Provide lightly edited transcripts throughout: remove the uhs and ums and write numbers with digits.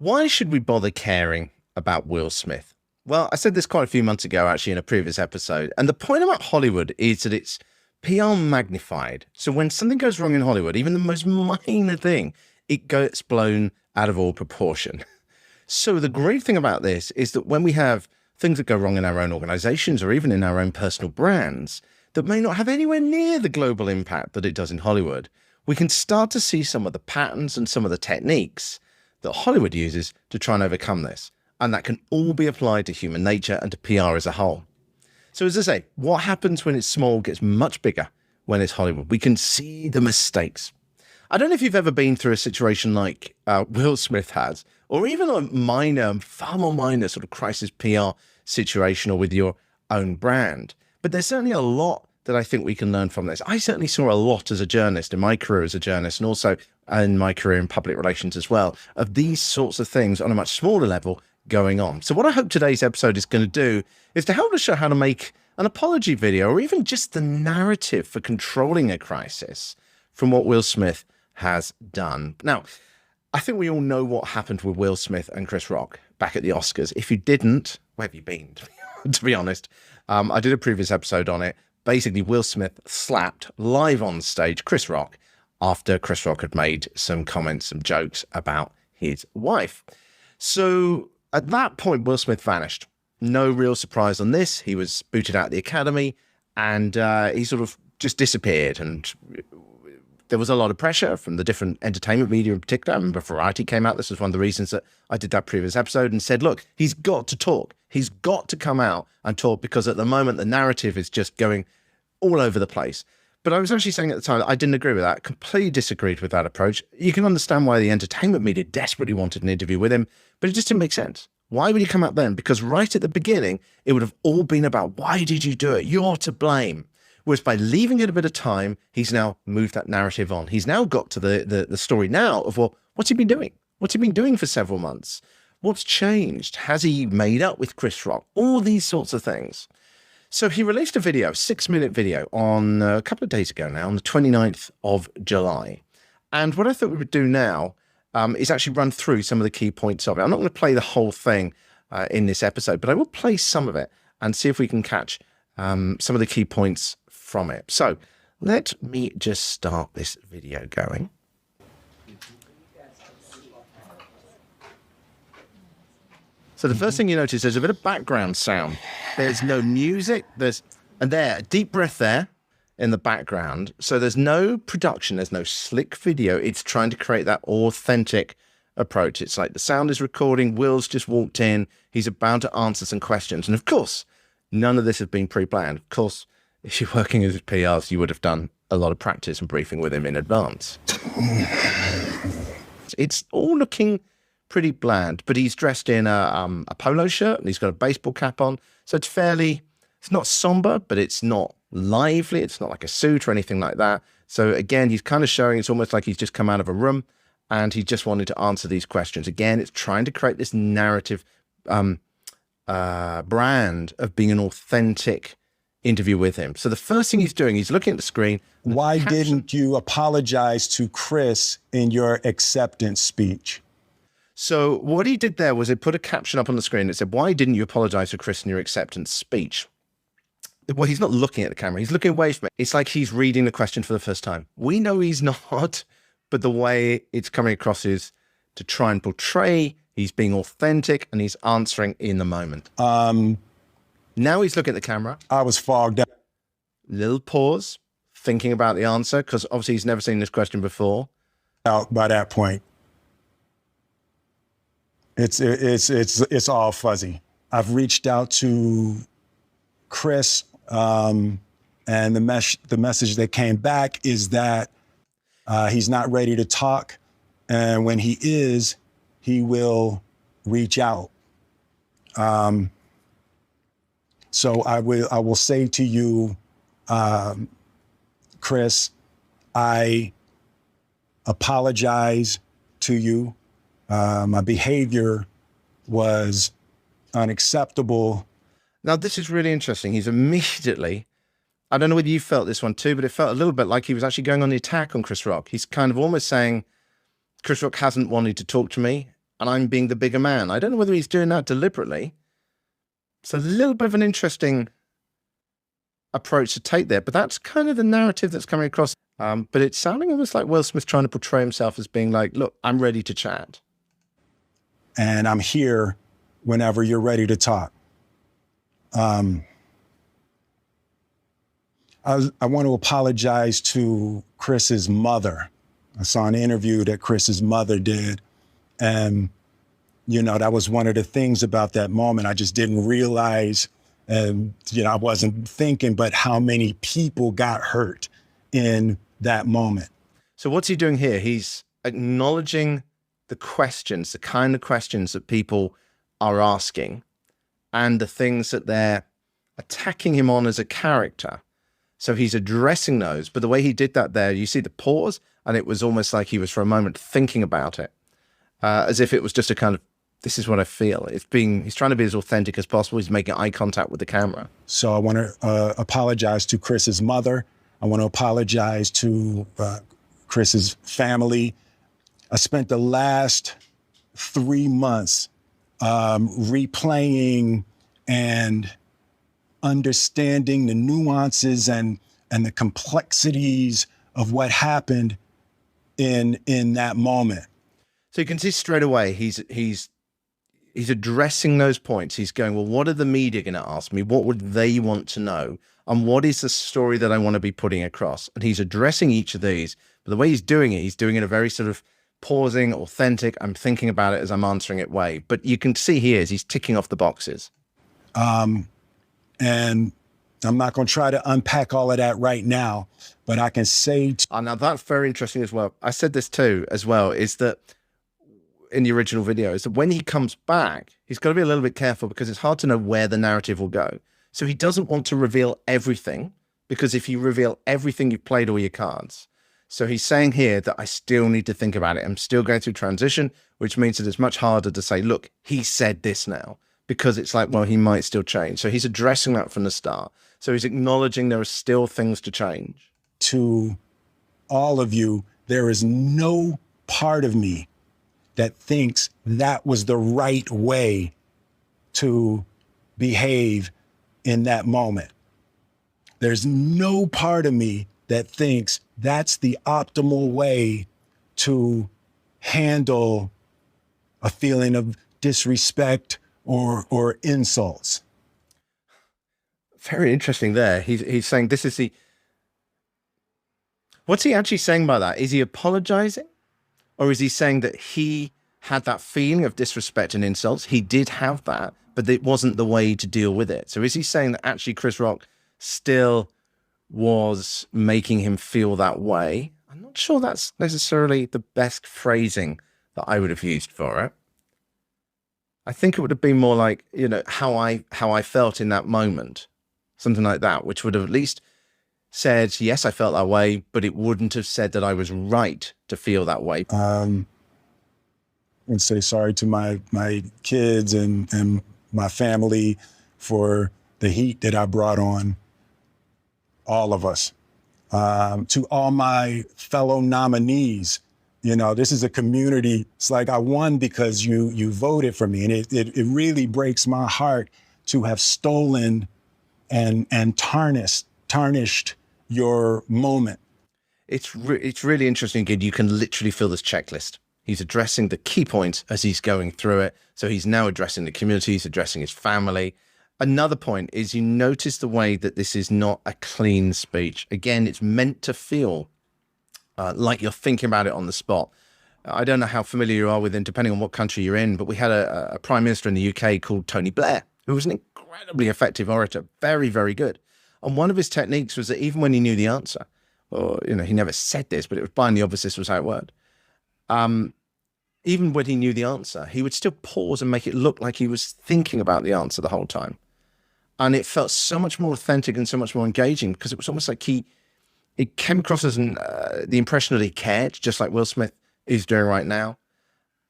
Why should we bother caring about Will Smith? Well, I said this quite a few months ago, actually, in a previous episode. And the point about Hollywood is that it's PR magnified. So when something goes wrong in Hollywood, even the most minor thing, it gets blown out of all proportion. So the great thing about this is that when we have things that go wrong in our own organizations or even in our own personal brands that may not have anywhere near the global impact that it does in Hollywood, we can start to see some of the patterns and some of the techniques that Hollywood uses to try and overcome this. And that can all be applied to human nature and to PR as a whole. So as I say, what happens when it's small gets much bigger when it's Hollywood. We can see the mistakes. I don't know if you've ever been through a situation like Will Smith has, or even a minor, far more minor sort of crisis PR situation or with your own brand. But there's certainly a lot that I think we can learn from this. I certainly saw a lot as a journalist in my career as a journalist and also in my career in public relations as well, of these sorts of things on a much smaller level going on. So what I hope today's episode is going to do is to help us show how to make an apology video or even just the narrative for controlling a crisis from what Will Smith has done. Now, I think we all know what happened with Will Smith and Chris Rock back at the Oscars. If you didn't, where have you been, to be honest? I did a previous episode on it. Basically, Will Smith slapped live on stage Chris Rock after Chris Rock had made some comments, some jokes about his wife. So at that point, Will Smith vanished. No real surprise on this. He was booted out of the academy and he sort of just disappeared. And there was a lot of pressure from the different entertainment media in particular. I remember Variety came out. This was one of the reasons that I did that previous episode and said, look, he's got to talk. He's got to come out and talk because at the moment, the narrative is just going all over the place. But I was actually saying at the time that I didn't agree with that, completely disagreed with that approach. You can understand why the entertainment media desperately wanted an interview with him, but it just didn't make sense. Why would he come out then? Because right at the beginning, it would have all been about, why did you do it? You're to blame. Whereas by leaving it a bit of time, he's now moved that narrative on. He's now got to the story now of, well, what's he been doing? What's he been doing for several months? What's changed? Has he made up with Chris Rock? All these sorts of things. So he released a video, a 6-minute video on a couple of days ago now, on the 29th of July. And what I thought we would do now is actually run through some of the key points of it. I'm not going to play the whole thing in this episode, but I will play some of it and see if we can catch some of the key points from it. So let me just start this video going. So the first thing you notice, there's a bit of background sound. There's no music. And there, a deep breath there in the background. So there's no production. There's no slick video. It's trying to create that authentic approach. It's like the sound is recording. Will's just walked in. He's about to answer some questions. And of course, none of this has been pre-planned. Of course, if you're working as PRs, you would have done a lot of practice and briefing with him in advance. It's all looking pretty bland, but he's dressed in a polo shirt and he's got a baseball cap on. So it's not somber, but it's not lively. It's not like a suit or anything like that. So again, he's kind of showing it's almost like he's just come out of a room and he just wanted to answer these questions. Again, it's trying to create this narrative brand of being an authentic interview with him. So the first thing he's doing, he's looking at the screen. Why didn't you apologize to Chris in your acceptance speech? So what he did there was he put a caption up on the screen that said, why didn't you apologize to Chris in your acceptance speech? Well, he's not looking at the camera. He's looking away from it. It's like he's reading the question for the first time. We know he's not, but the way it's coming across is to try and portray he's being authentic and he's answering in the moment. Now he's looking at the camera. I was fogged up. Little pause, thinking about the answer, because obviously he's never seen this question before. Out by that point. It's all fuzzy. I've reached out to Chris, and the message that came back is that he's not ready to talk, and when he is, he will reach out. So I will say to you, Chris, I apologize to you. My behavior was unacceptable. Now, this is really interesting. He's immediately, I don't know whether you felt this one too, but it felt a little bit like he was actually going on the attack on Chris Rock. He's kind of almost saying, Chris Rock hasn't wanted to talk to me. and I'm being the bigger man. I don't know whether he's doing that deliberately. It's a little bit of an interesting approach to take there, but that's kind of the narrative that's coming across. But it's sounding almost like Will Smith trying to portray himself as being like, look, I'm ready to chat. And I'm here whenever you're ready to talk. I want to apologize to Chris's mother. I saw an interview that Chris's mother did. And, you know, that was one of the things about that moment. I just didn't realize, you know, I wasn't thinking, but how many people got hurt in that moment. So what's he doing here? He's acknowledging the questions, the kind of questions that people are asking and the things that they're attacking him on as a character. So he's addressing those, but the way he did that there, you see the pause, and it was almost like he was for a moment thinking about it, as if it was just a kind of, this is what I feel. He's trying to be as authentic as possible. He's making eye contact with the camera. So I want to apologize to Chris's mother. I want to apologize to Chris's family. I spent the last 3 months replaying and understanding the nuances and the complexities of what happened in that moment. So you can see straight away he's addressing those points. He's going, well, what are the media going to ask me? What would they want to know? And what is the story that I want to be putting across? And he's addressing each of these. But the way he's doing it a very sort of pausing, authentic, I'm thinking about it as I'm answering it way. But you can see here is he's ticking off the boxes. And I'm not going to try to unpack all of that right now, but I can say... Now that's very interesting as well. I said this too as well, is that in the original video, is that when he comes back, he's got to be a little bit careful because it's hard to know where the narrative will go. So he doesn't want to reveal everything, because if you reveal everything, you've played all your cards. So he's saying here that I still need to think about it. I'm still going through transition, which means that it's much harder to say, look, he said this now, because it's like, well, he might still change. So he's addressing that from the start. So he's acknowledging there are still things to change. To all of you, there is no part of me that thinks that was the right way to behave in that moment. There's no part of me that thinks that's the optimal way to handle a feeling of disrespect or insults. Very interesting there. He's saying this is the... What's he actually saying by that? Is he apologizing? Or is he saying that he had that feeling of disrespect and insults? He did have that, but it wasn't the way to deal with it. So is he saying that actually Chris Rock still was making him feel that way? I'm not sure that's necessarily the best phrasing that I would have used for it. I think it would have been more like, you know, how I felt in that moment, something like that, which would have at least said, yes, I felt that way, but it wouldn't have said that I was right to feel that way. And say sorry to my kids and my family for the heat that I brought on all of us. To all my fellow nominees, you know, this is a community. It's like I won because you voted for me. And it really breaks my heart to have stolen and tarnished your moment. It's really interesting, Gid. You can literally feel this checklist. He's addressing the key points as he's going through it. So he's now addressing the community, he's addressing his family. Another point is you notice the way that this is not a clean speech. Again, it's meant to feel like you're thinking about it on the spot. I don't know how familiar you are with him, depending on what country you're in, but we had a prime minister in the UK called Tony Blair, who was an incredibly effective orator, very, very good. And one of his techniques was that even when he knew the answer, or, you know, he never said this, but it was blind the obvious, this was how it worked. Even when he knew the answer, he would still pause and make it look like he was thinking about the answer the whole time. And it felt so much more authentic and so much more engaging because it was almost like it came across as the impression that he cared, just like Will Smith is doing right now,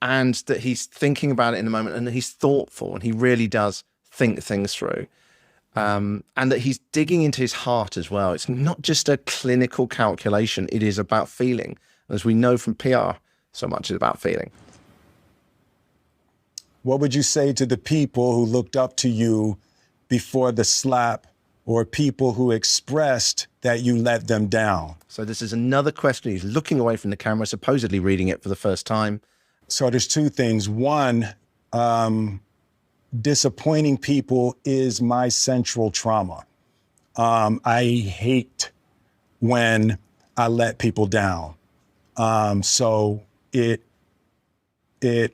and that he's thinking about it in the moment and that he's thoughtful and he really does think things through. And that he's digging into his heart as well. It's not just a clinical calculation. It is about feeling. As we know from PR, so much is about feeling. What would you say to the people who looked up to you before the slap, or people who expressed that you let them down? So this is another question. He's looking away from the camera, supposedly reading it for the first time. So there's two things. One, disappointing people is my central trauma. I hate when I let people down. So it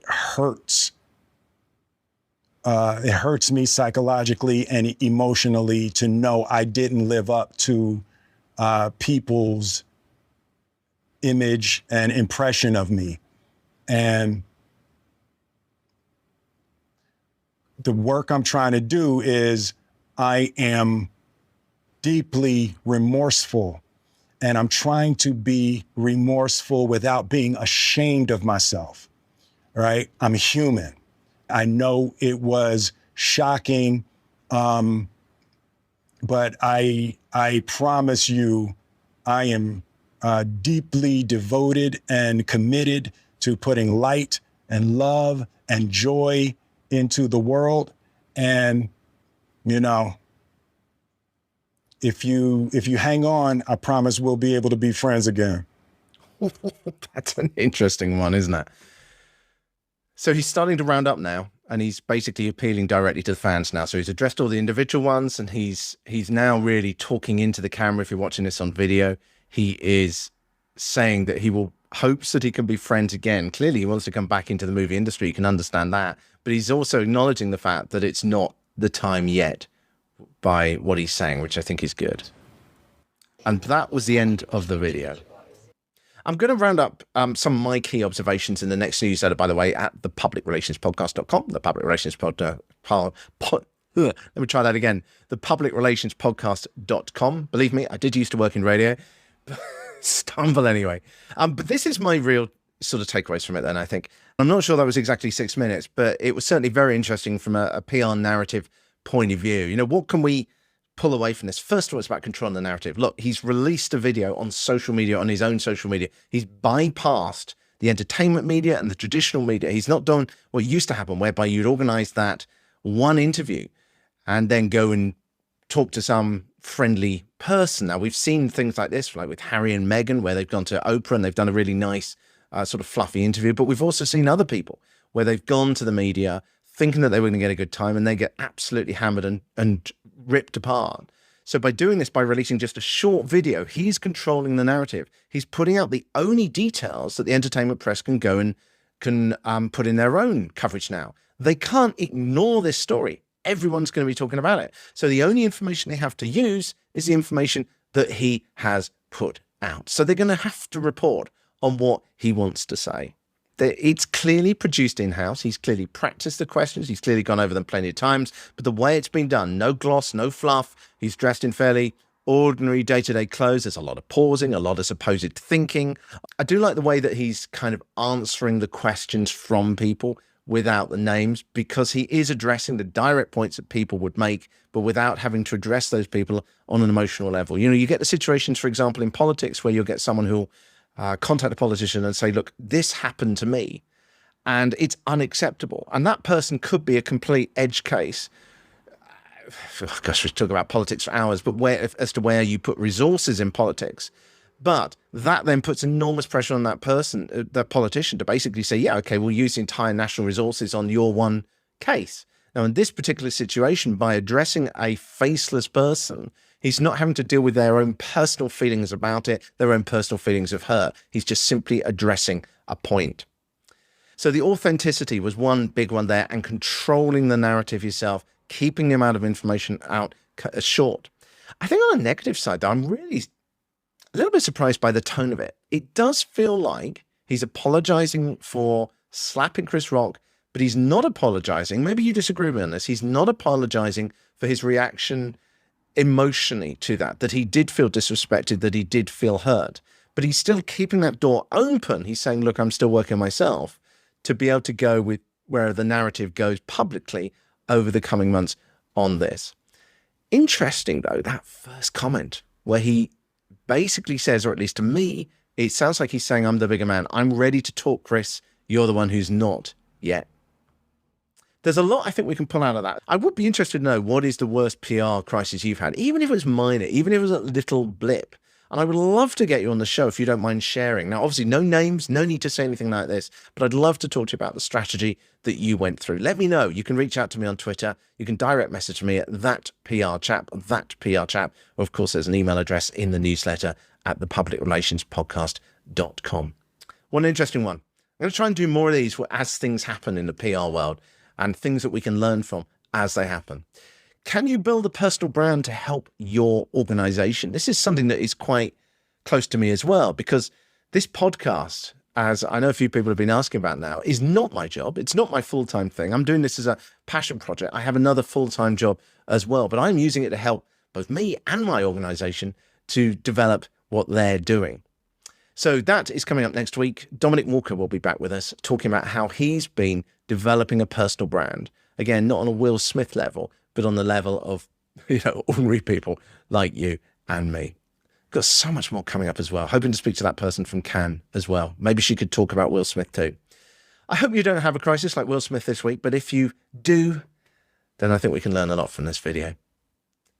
hurts. It hurts me psychologically and emotionally to know I didn't live up to people's image and impression of me. And the work I'm trying to do is I am deeply remorseful, and I'm trying to be remorseful without being ashamed of myself, right? I'm human. I know it was shocking, but I promise you, I am deeply devoted and committed to putting light and love and joy into the world. And, you know, if you hang on, I promise we'll be able to be friends again. That's an interesting one, isn't it? So he's starting to round up now, and he's basically appealing directly to the fans now. So he's addressed all the individual ones, and he's now really talking into the camera. If you're watching this on video, he is saying that he hopes that he can be friends again. Clearly, he wants to come back into the movie industry. You can understand that. But he's also acknowledging the fact that it's not the time yet by what he's saying, which I think is good. And that was the end of the video. I'm going to round up some of my key observations in the next newsletter, by the way, at thepublicrelationspodcast.com, the public relations let me try that again. The publicrelationspodcast.com. Believe me, I did used to work in radio. Stumble anyway. But this is my real sort of takeaways from it then, I think. I'm not sure that was exactly 6 minutes, but it was certainly very interesting from a PR narrative point of view. You know, what can we pull away from this? First of all, it's about controlling the narrative. Look, he's released a video on social media, on his own social media. He's bypassed the entertainment media and the traditional media. He's not done what used to happen, whereby you'd organize that one interview and then go and talk to some friendly person. Now, we've seen things like this, like with Harry and Meghan, where they've gone to Oprah and they've done a really nice sort of fluffy interview. But we've also seen other people where they've gone to the media thinking that they were going to get a good time, and they get absolutely hammered and ripped apart. So by doing this, by releasing just a short video, he's controlling the narrative. He's putting out the only details that the entertainment press can go and can put in their own coverage now. They can't ignore this story. Everyone's going to be talking about it. So the only information they have to use is the information that he has put out. So they're going to have to report on what he wants to say. It's clearly produced in-house. He's clearly practiced the questions. He's clearly gone over them plenty of times. But the way it's been done, no gloss, no fluff. He's dressed in fairly ordinary day-to-day clothes. There's a lot of pausing, a lot of supposed thinking. I do like the way that he's kind of answering the questions from people without the names, because he is addressing the direct points that people would make, but without having to address those people on an emotional level. You know, you get the situations, for example, in politics where you'll get someone who'll contact a politician and say, look, this happened to me and it's unacceptable. And that person could be a complete edge case. Gosh, we talk about politics for hours, but as to where you put resources in politics. But that then puts enormous pressure on that person, that politician, to basically say, yeah, okay, we'll use the entire national resources on your one case. Now, in this particular situation, by addressing a faceless person, he's not having to deal with their own personal feelings about it, their own personal feelings of hurt. He's just simply addressing a point. So the authenticity was one big one there, and controlling the narrative yourself, keeping the amount of information out short. I think on the negative side, though, I'm really a little bit surprised by the tone of it. It does feel like he's apologizing for slapping Chris Rock, but he's not apologizing. Maybe you disagree with me on this. He's not apologizing for his reaction emotionally to that he did feel disrespected, that he did feel hurt, but he's still keeping that door open. He's saying, look, I'm still working myself to be able to go with where the narrative goes publicly over the coming months on this. Interesting, though, that first comment where he basically says, or at least to me, it sounds like he's saying, I'm the bigger man. I'm ready to talk, Chris. You're the one who's not yet. There's a lot I think we can pull out of that. I would be interested to know what is the worst PR crisis you've had, even if it was minor, even if it was a little blip. And I would love to get you on the show if you don't mind sharing. Now, obviously, no names, no need to say anything like this, but I'd love to talk to you about the strategy that you went through. Let me know. You can reach out to me on Twitter. You can direct message me at that PR chap. Or of course, there's an email address in the newsletter at thepublicrelationspodcast.com. One interesting one. I'm going to try and do more of these as things happen in the PR world and things that we can learn from as they happen. Can you build a personal brand to help your organization? This is something that is quite close to me as well, because this podcast, as I know a few people have been asking about now, is not my job. It's not my full-time thing. I'm doing this as a passion project. I have another full-time job as well, but I'm using it to help both me and my organization to develop what they're doing. So that is coming up next week. Dominic Walker will be back with us talking about how he's been developing a personal brand. Again, not on a Will Smith level, but on the level of, ordinary people like you and me. Got so much more coming up as well. Hoping to speak to that person from Cannes as well. Maybe she could talk about Will Smith too. I hope you don't have a crisis like Will Smith this week, but if you do, then I think we can learn a lot from this video.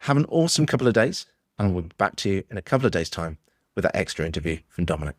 Have an awesome couple of days, and we'll be back to you in a couple of days' time with that extra interview from Dominic.